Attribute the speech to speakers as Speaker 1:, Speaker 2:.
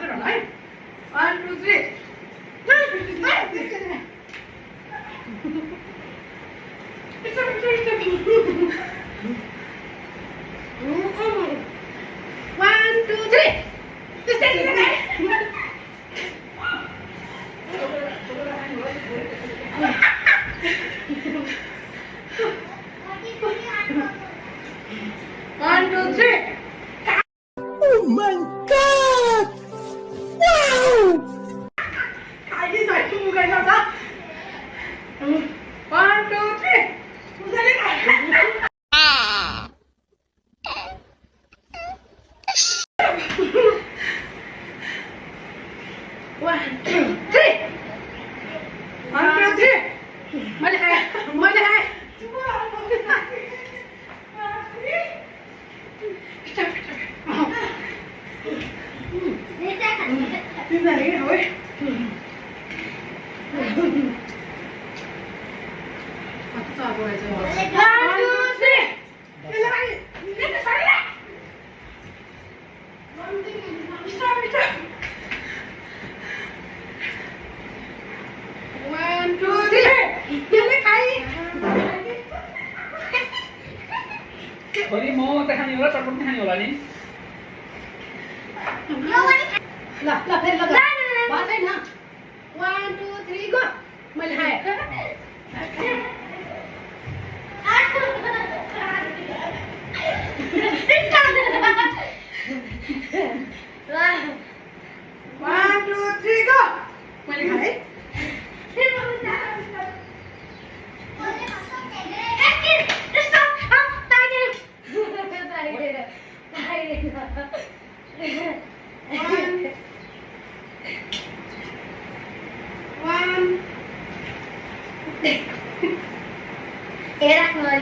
Speaker 1: 1, 2, 3. One, two, three. One, two, three.
Speaker 2: Oh my god! Wow!
Speaker 1: Cái gì vậy? Tụi cái nào đó? One, two, three. Tụi cái này. One, two, three. One, two, three. Mới là hai. Mới là hai. Phim này thôi. Bắt đầu rồi rồi. One, two, three. Cái này, cái này phải đấy. Stop. One, two, three. Cái này khai.
Speaker 3: Beri mau teh hanyola, takut teh hanyola nih.
Speaker 1: Là thêm là quá thêm ha. One, two, three, go. 12. One, two, three, go. 12. One.
Speaker 4: Era người